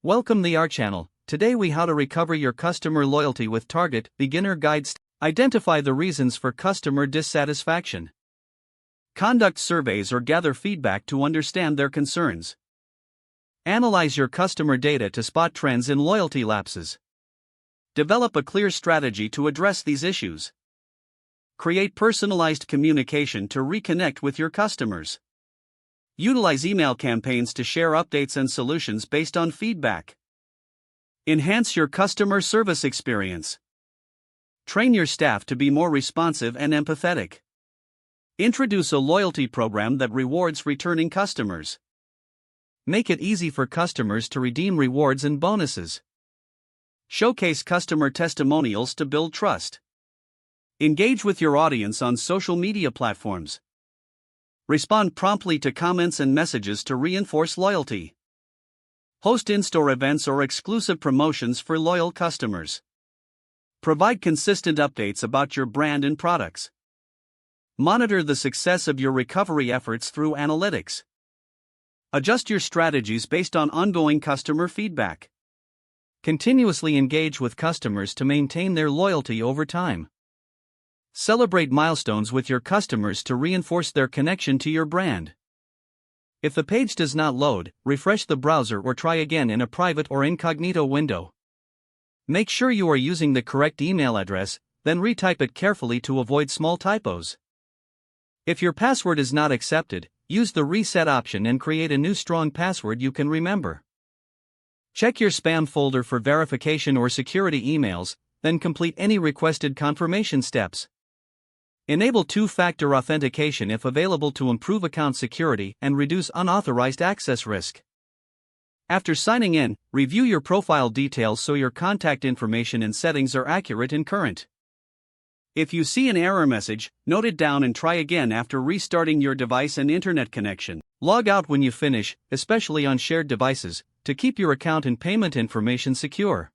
Welcome to our channel. Today we how to recover your customer loyalty with Target beginner guides. Identify the reasons for customer dissatisfaction. Conduct surveys or gather feedback to understand their concerns. Analyze your customer data to spot trends in loyalty lapses. Develop a clear strategy to address these issues. Create personalized communication to reconnect with your customers. Utilize email campaigns to share updates and solutions based on feedback. Enhance your customer service experience. Train your staff to be more responsive and empathetic. Introduce a loyalty program that rewards returning customers. Make it easy for customers to redeem rewards and bonuses. Showcase customer testimonials to build trust. Engage with your audience on social media platforms. Respond promptly to comments and messages to reinforce loyalty. Host in-store events or exclusive promotions for loyal customers. Provide consistent updates about your brand and products. Monitor the success of your recovery efforts through analytics. Adjust your strategies based on ongoing customer feedback. Continuously engage with customers to maintain their loyalty over time. Celebrate milestones with your customers to reinforce their connection to your brand. If the page does not load, refresh the browser or try again in a private or incognito window. Make sure you are using the correct email address, then retype it carefully to avoid small typos. If your password is not accepted, use the reset option and create a new strong password you can remember. Check your spam folder for verification or security emails, then complete any requested confirmation steps. Enable two-factor authentication if available to improve account security and reduce unauthorized access risk. After signing in, review your profile details so your contact information and settings are accurate and current. If you see an error message, note it down and try again after restarting your device and internet connection. Log out when you finish, especially on shared devices, to keep your account and payment information secure.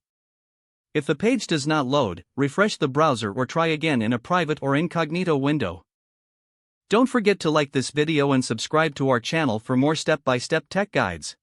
If the page does not load, refresh the browser or try again in a private or incognito window. Don't forget to like this video and subscribe to our channel for more step-by-step tech guides.